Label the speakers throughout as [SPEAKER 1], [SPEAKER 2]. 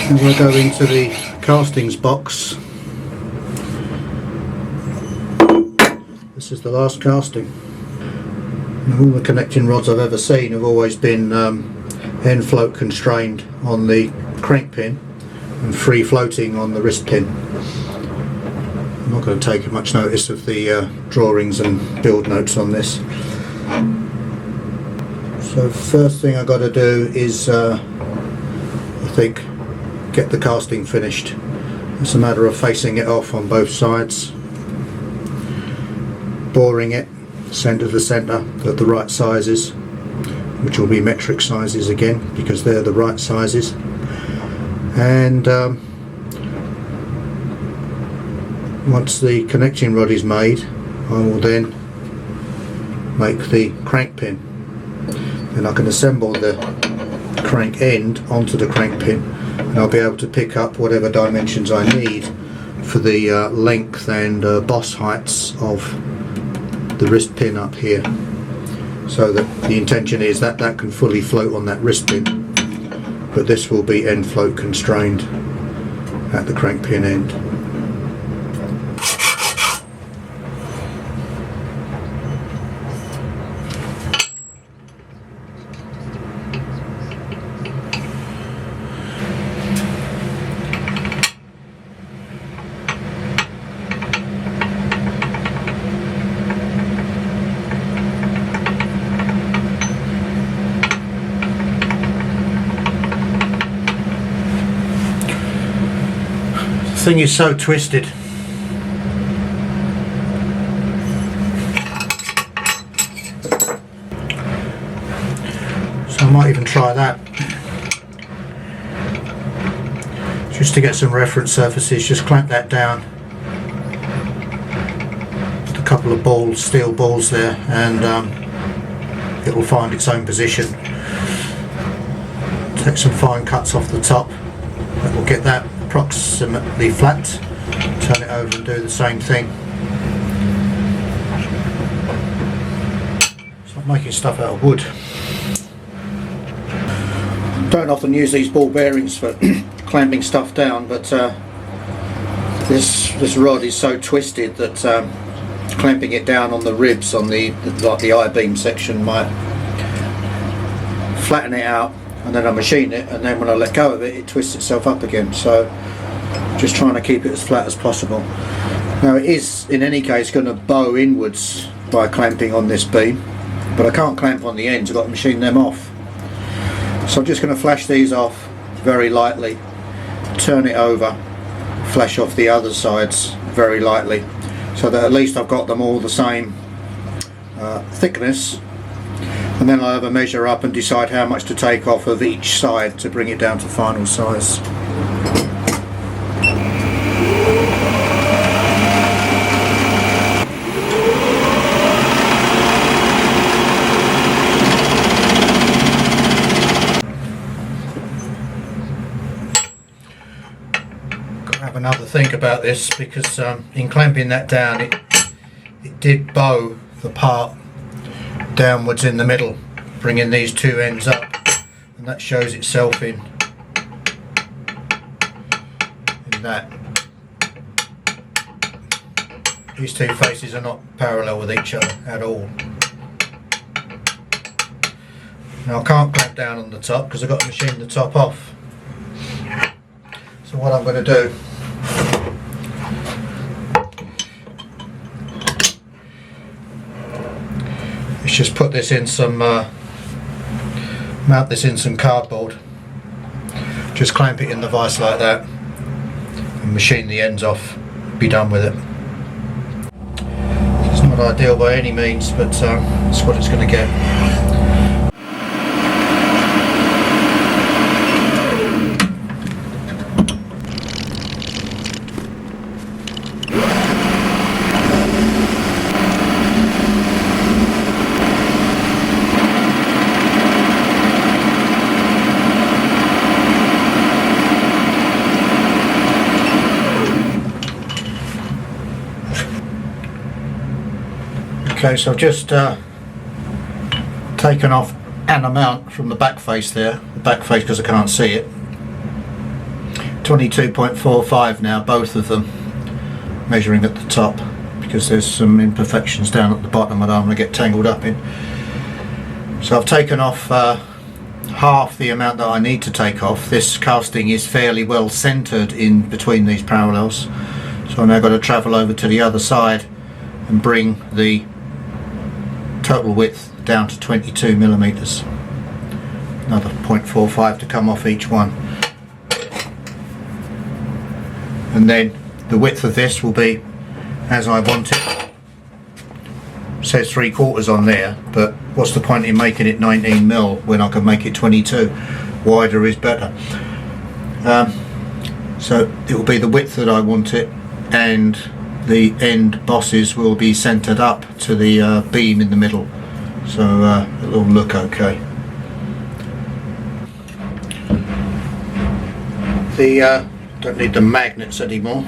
[SPEAKER 1] I'm going to go into the castings box. This is the last casting. And all the connecting rods I've ever seen have always been end float constrained on the crank pin and free floating on the wrist pin. I'm not going to take much notice of the drawings and build notes on this. So first thing I've got to do is I think get the casting finished. It's a matter of facing it off on both sides, boring it centre to centre at the right sizes, which will be metric sizes again because they're the right sizes, and once the connecting rod is made, I will then make the crank pin, and I can assemble the crank end onto the crank pin, and I'll be able to pick up whatever dimensions I need for the length and boss heights of the wrist pin up here, so that the intention is that that can fully float on that wrist pin, but this will be end float constrained at the crank pin end. The thing is so twisted. So I might even try that. Just to get some reference surfaces, just clamp that down. Put a couple of balls, steel balls there, and it will find its own position. Take some fine cuts off the top. That will get that approximately flat. Turn it over and do the same thing. It's like making stuff out of wood. Don't often use these ball bearings for clamping stuff down, but this rod is so twisted that clamping it down on the ribs on the I-beam section might flatten it out, and then I machine it, and then when I let go of it, it twists itself up again. So just trying to keep it as flat as possible. Now it is in any case going to bow inwards by clamping on this beam, but I can't clamp on the ends, I've got to machine them off. So I'm just going to flash these off very lightly, turn it over, flash off the other sides very lightly, so that at least I've got them all the same thickness, and then I'll have a measure up and decide how much to take off of each side to bring it down to final size. Have another think about this, because in clamping that down it did bow the part downwards in the middle, bringing these two ends up, and that shows itself in that. These two faces are not parallel with each other at all. Now I can't clamp down on the top because I've got to machine the top off. So what I'm going to do is just put this in some, mount this in some cardboard, just clamp it in the vise like that and machine the ends off, be done with it. It's not ideal by any means, but it's what it's going to get. Okay, so I've just taken off an amount from the back face there, the back face because I can't see it, 22.45 now, both of them, measuring at the top, because there's some imperfections down at the bottom that I'm going to get tangled up in. So I've taken off half the amount that I need to take off. This casting is fairly well centered in between these parallels, so I've now got to travel over to the other side and bring the total width down to 22 millimeters. Another 0.45 to come off each one, and then the width of this will be as I want it. It says 3/4 on there, but what's the point in making it 19mm when I can make it 22? Wider is better. So it will be the width that I want it, and the end bosses will be centered up to the beam in the middle, so it'll look okay. Don't need the magnets anymore.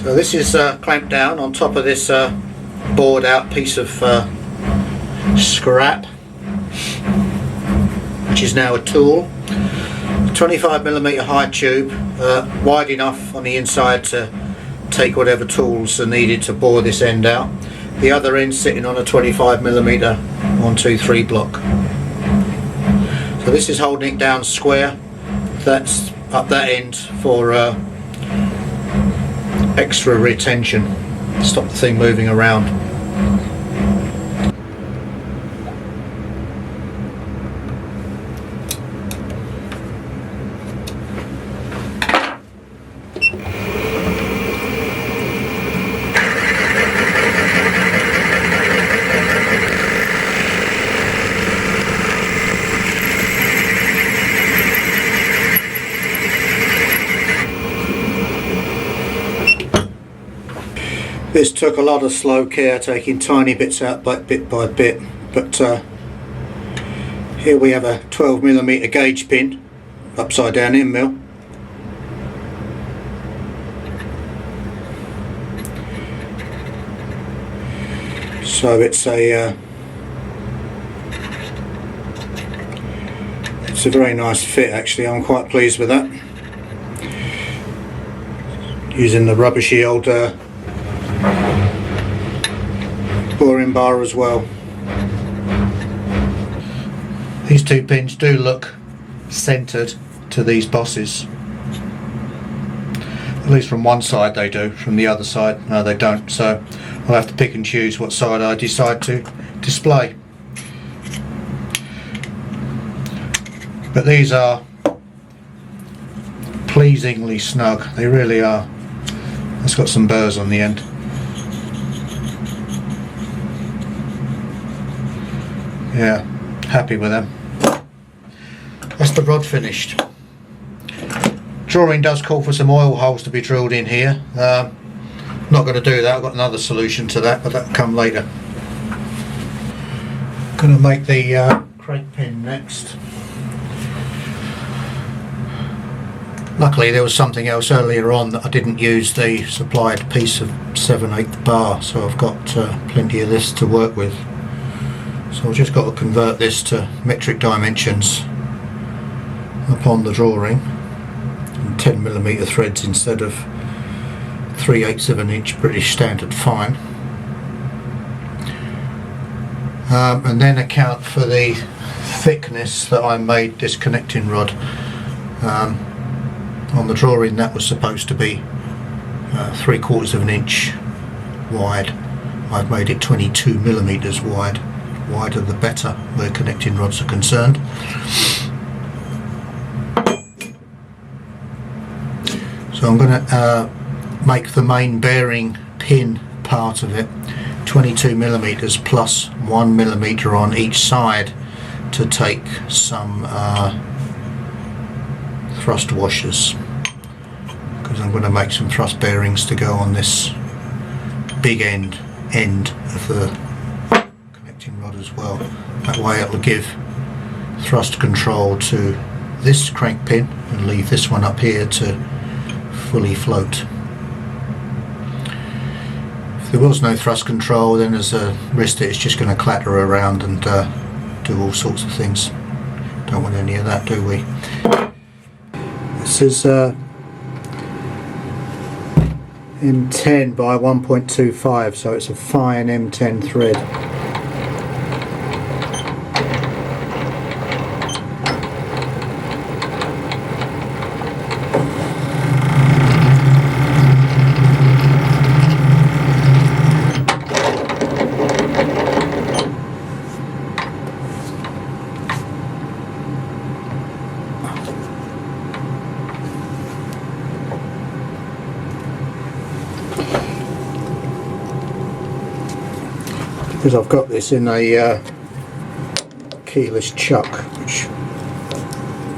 [SPEAKER 1] So this is clamped down on top of this bored out piece of scrap, which is now a tool. 25mm high tube, wide enough on the inside to take whatever tools are needed to bore this end out. The other end sitting on a 25mm 123 block. So this is holding it down square. That's up that end for extra retention, stop the thing moving around. This took a lot of slow care, taking tiny bits out bit by bit, but here we have a 12mm gauge pin, upside down end mill. So it's a very nice fit actually. I'm quite pleased with that. Using the rubbishy old boring bar as well. These two pins do look centered to these bosses. At least from one side they do, from the other side no they don't, so I'll have to pick and choose what side I decide to display. But these are pleasingly snug, they really are. It's got some burrs on the end. Yeah, happy with them. That's the rod finished. Drawing does call for some oil holes to be drilled in here. Not going to do that, I've got another solution to that, but that'll come later. Going to make the crank pin next. Luckily there was something else earlier on that I didn't use the supplied piece of 7/8 bar, so I've got plenty of this to work with. So I've just got to convert this to metric dimensions upon the drawing, and 10mm threads instead of 3/8 of an inch British Standard fine, and then account for the thickness that I made this connecting rod. On the drawing that was supposed to be 3/4 of an inch wide. I've made it 22mm wide. Wider the better where connecting rods are concerned. So I'm going to make the main bearing pin part of it 22mm plus 1mm on each side to take some thrust washers, because I'm going to make some thrust bearings to go on this big end of the rod as well. That way it will give thrust control to this crank pin and leave this one up here to fully float. If there was no thrust control, then there's a risk that it's just going to clatter around and do all sorts of things. Don't want any of that, do we? This is M10 by 1.25, so it's a fine M10 thread. Because I've got this in a keyless chuck, which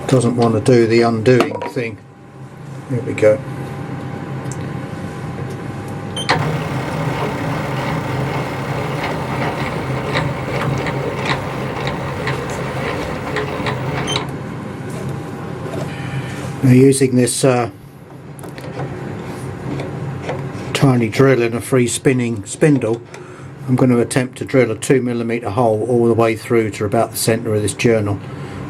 [SPEAKER 1] doesn't want to do the undoing thing. There we go. Now, using this tiny drill in a free spinning spindle, I'm going to attempt to drill a 2mm hole all the way through to about the centre of this journal.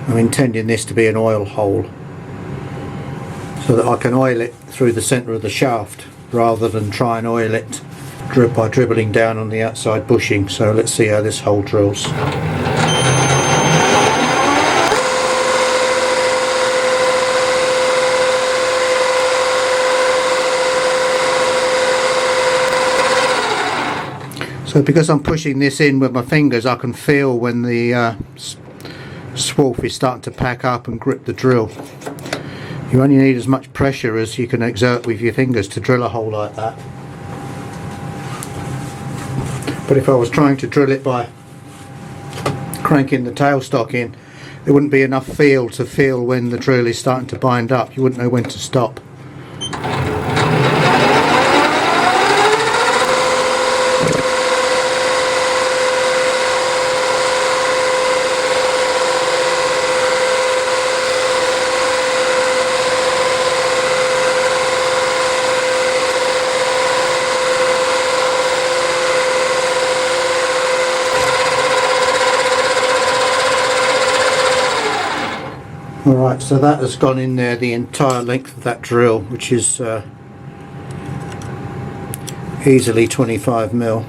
[SPEAKER 1] I'm intending this to be an oil hole, so that I can oil it through the centre of the shaft rather than try and oil it by dribbling down on the outside bushing. So let's see how this hole drills. So because I'm pushing this in with my fingers, I can feel when the swarf is starting to pack up and grip the drill. You only need as much pressure as you can exert with your fingers to drill a hole like that. But if I was trying to drill it by cranking the tailstock in, there wouldn't be enough feel to feel when the drill is starting to bind up. You wouldn't know when to stop. Alright, so that has gone in there the entire length of that drill, which is easily 25mm.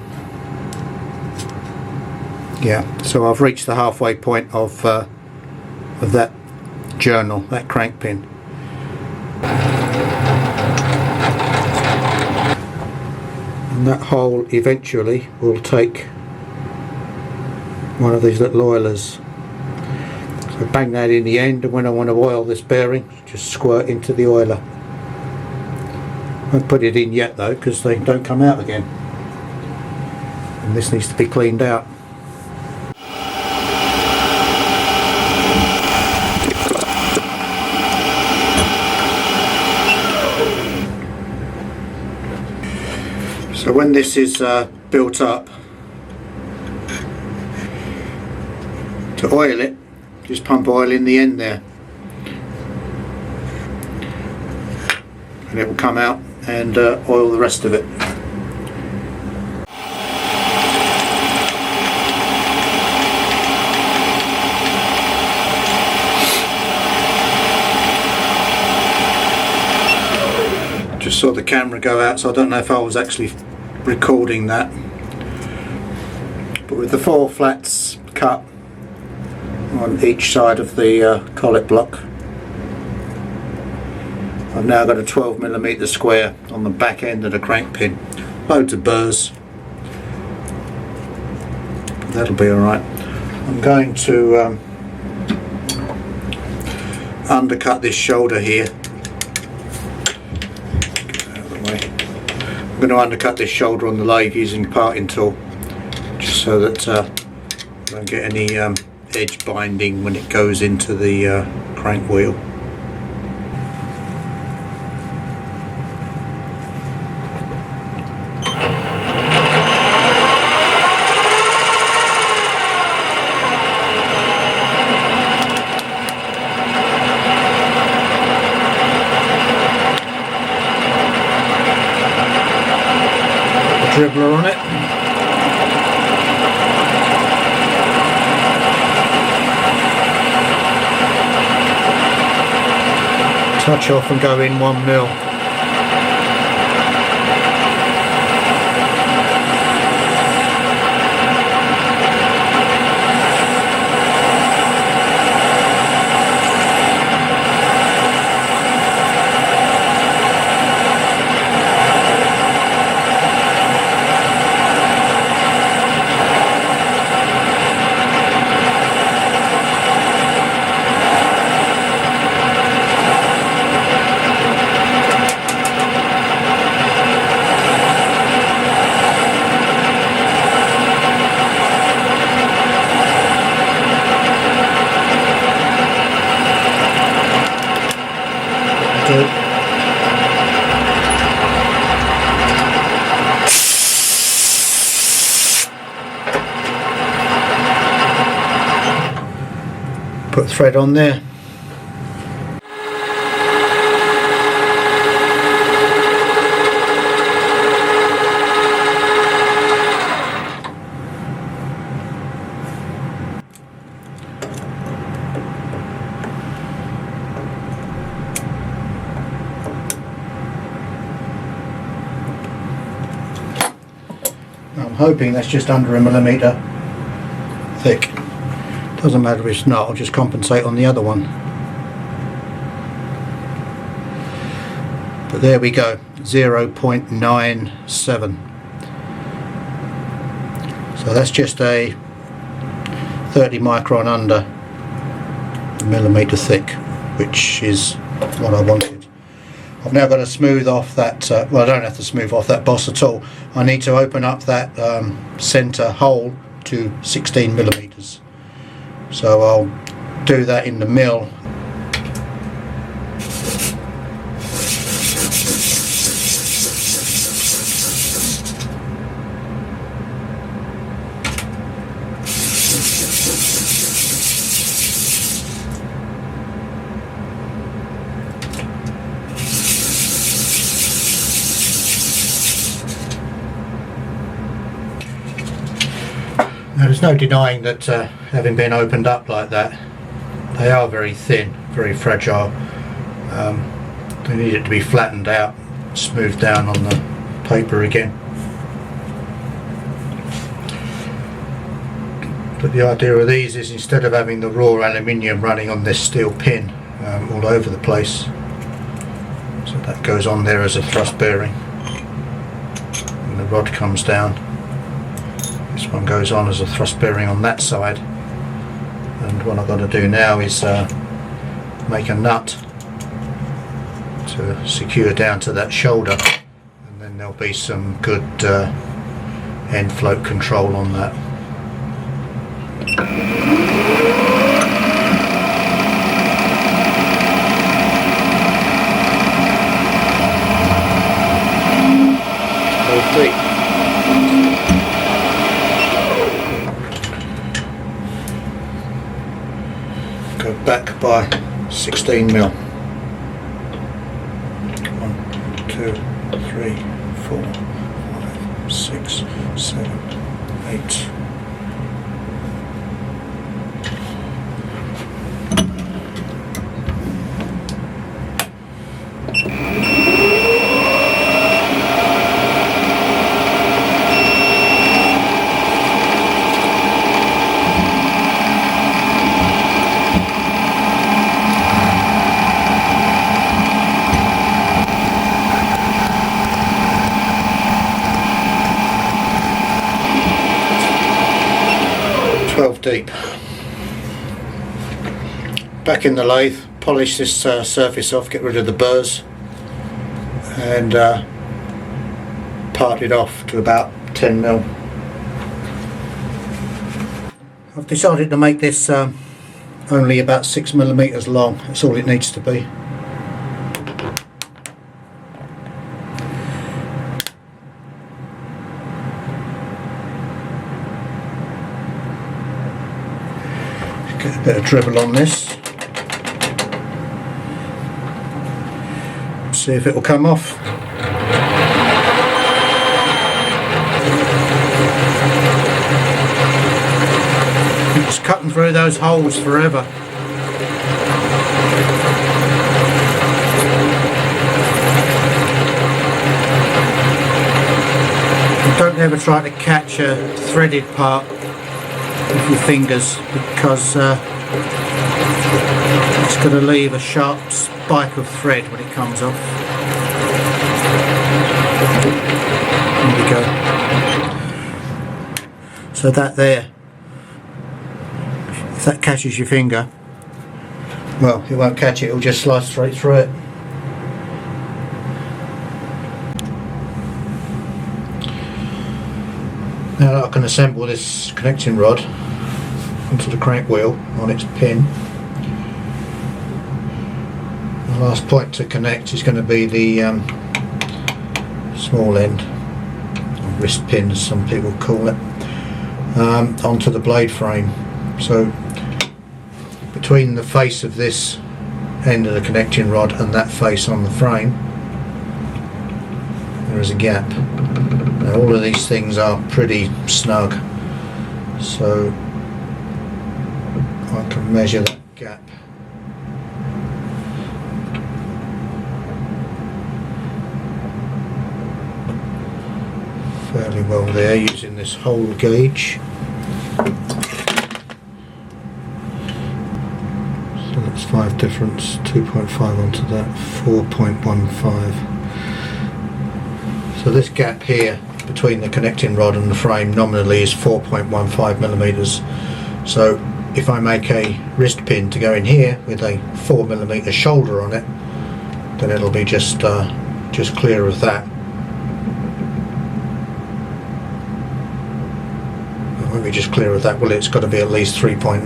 [SPEAKER 1] Yeah, so I've reached the halfway point of that journal, that crank pin. And that hole eventually will take one of these little oilers. So bang that in the end, and when I want to oil this bearing, just squirt into the oiler. I won't put it in yet though, because they don't come out again. And this needs to be cleaned out. So when this is built up, to oil it, just pump oil in the end there, and it will come out and oil the rest of it. Just saw the camera go out, so I don't know if I was actually recording that, but with the 4 flats cut on each side of the collet block, I've now got a 12mm square on the back end of the crank pin. Loads of burrs. That'll be alright. I'm going to undercut this shoulder here. Get out of the way. I'm going to undercut this shoulder on the lathe using the parting tool, just so that I don't get any edge binding when it goes into the crank wheel. Dribbler on it. touch off and go in 1 mil. Put thread on there. I'm hoping that's just under 1mm thick. Doesn't matter if it's not, I'll just compensate on the other one. But there we go, 0.97. So that's just a 30 micron under 1mm thick, which is what I wanted. I've now got to smooth off that, well, I don't have to smooth off that boss at all. I need to open up that centre hole to 16mm. So I'll do that in the mill. Now, there's no denying that having been opened up like that, they are very thin, very fragile. They need it to be flattened out, smoothed down on the paper again. But the idea of these is, instead of having the raw aluminium running on this steel pin all over the place, so that goes on there as a thrust bearing, and the rod comes down. This one goes on as a thrust bearing on that side, and what I've got to do now is make a nut to secure down to that shoulder, and then there'll be some good end float control on that. Go back by 16mm. 1, 2, 3, 4, 5, 6, 7, 8. Deep. Back in the lathe, polish this surface off, get rid of the burrs, and part it off to about 10mm. I've decided to make this only about 6mm long. That's all it needs to be. Get a bit of dribble on this, see if it will come off. It's cutting through those holes forever. Don't ever try to catch a threaded part with your fingers, because it's going to leave a sharp spike of thread when it comes off. There we go. So that there, if that catches your finger, well, it won't catch it, it'll just slide straight through it. Now that I can assemble this connecting rod onto the crank wheel on its pin, the last point to connect is going to be the small end, or wrist pin as some people call it, onto the blade frame. So between the face of this end of the connecting rod and that face on the frame, there is a gap. Now all of these things are pretty snug, so I can measure that gap. Fairly well there, using this hole gauge. So that's 5 difference, 2.5 onto that, 4.15. So this gap here between the connecting rod and the frame nominally is 4.15 millimeters. So if I make a wrist pin to go in here with a 4mm shoulder on it, then it'll be just clear of that. It won't be just clear of that, well, it's got to be at least 3.9.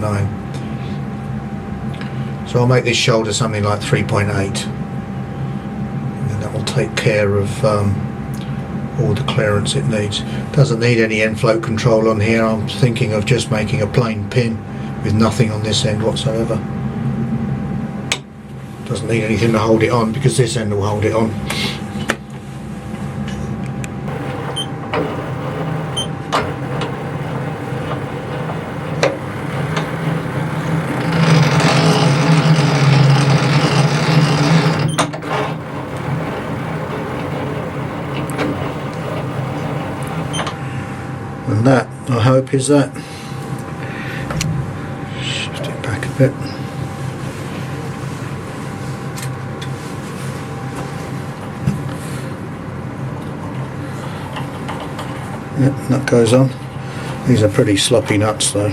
[SPEAKER 1] So I'll make this shoulder something like 3.8, and then that will take care of all the clearance it needs. Doesn't need any end float control on here. I'm thinking of just making a plain pin with nothing on this end whatsoever. Doesn't need anything to hold it on, because this end will hold it on. And that, I hope, is that. Shift it back a bit. Yep, nut goes on. These are pretty sloppy nuts though.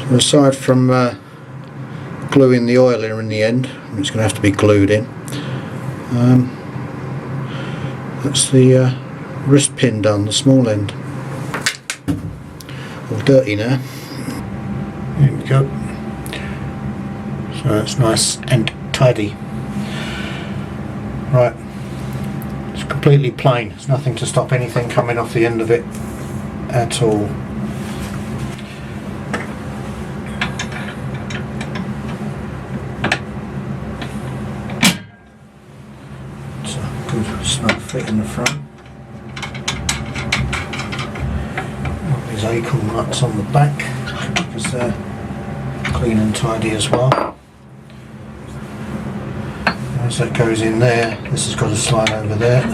[SPEAKER 1] So aside from gluing the oiler in the end, it's going to have to be glued in. That's the wrist pin done, the small end. All dirty now. There we go. So that's nice and tidy. Right, it's completely plain. There's nothing to stop anything coming off the end of it at all. Snug fit in the front. These acorn nuts on the back, because they're clean and tidy as well. As that goes in there, this has got to slide over there.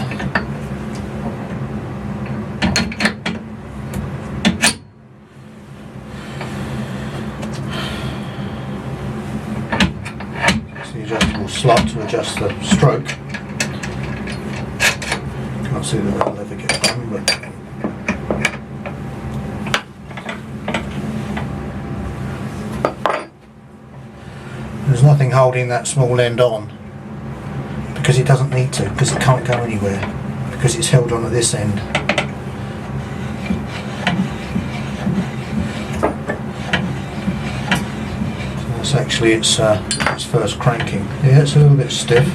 [SPEAKER 1] It's the adjustable slot to adjust the stroke. Can't see that that'll ever get done, but there's nothing holding that small end on, because it doesn't need to, because it can't go anywhere, because it's held on at this end. So that's actually its first cranking. Yeah, it's a little bit stiff.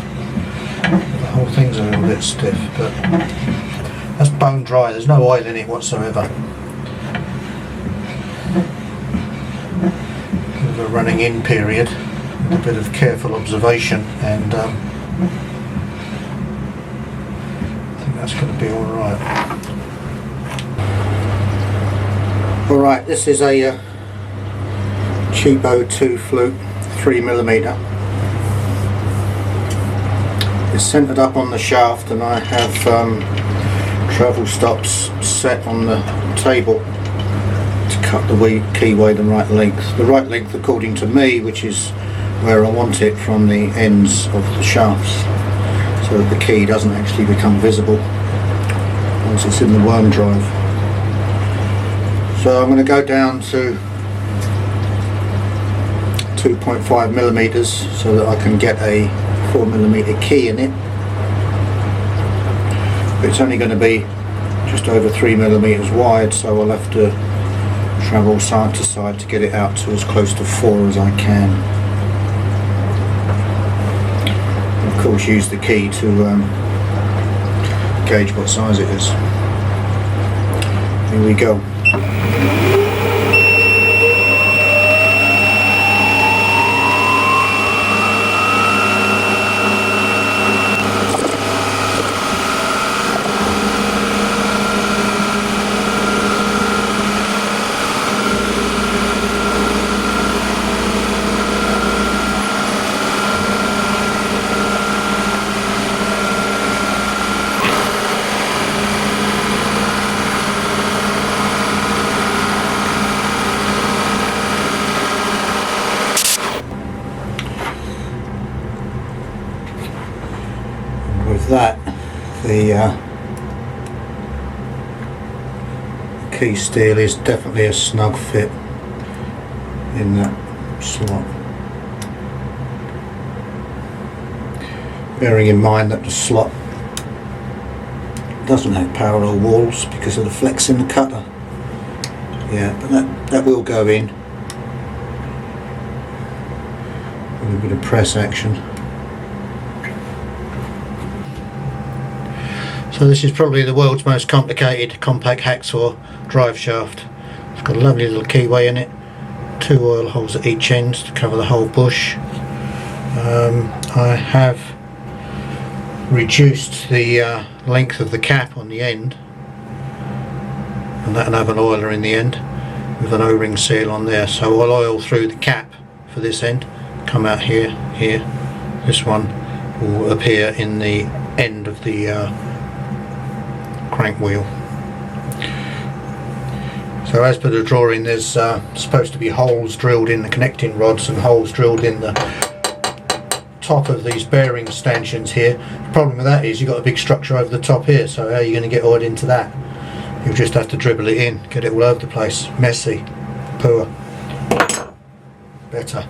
[SPEAKER 1] The whole thing's a little bit stiff, but that's bone dry. There's no oil in it whatsoever. With a running in period, with a bit of careful observation, and I think that's going to be all right. All right, this is a cheapo 2 flute 3mm. is centered up on the shaft, and I have travel stops set on the table to cut the keyway the right length. The right length according to me, which is where I want it from the ends of the shafts, so that the key doesn't actually become visible once it's in the worm drive. So I'm going to go down to 2.5 millimeters so that I can get a 4mm key in it. But it's only going to be just over 3mm wide, so I'll have to travel side to side to get it out to as close to 4 as I can. And of course use the key to gauge what size it is. Here we go. With that, the key steel is definitely a snug fit in that slot. Bearing in mind that the slot doesn't have parallel walls because of the flex in the cutter. Yeah, but that will go in with a bit of press action. So this is probably the world's most complicated compact hacksaw drive shaft. It's got a lovely little keyway in it, 2 oil holes at each end to cover the whole bush. I have reduced the length of the cap on the end, and that'll have an oiler in the end with an O-ring seal on there, so I'll oil through the cap for this end, come out here, this one will appear in the end of the crank wheel. So as per the drawing, there's supposed to be holes drilled in the connecting rods and holes drilled in the top of these bearing stanchions here. The problem with that is you've got a big structure over the top here, so how are you going to get oiled into that? You'll just have to dribble it in, get it all over the place. Messy, poor, better.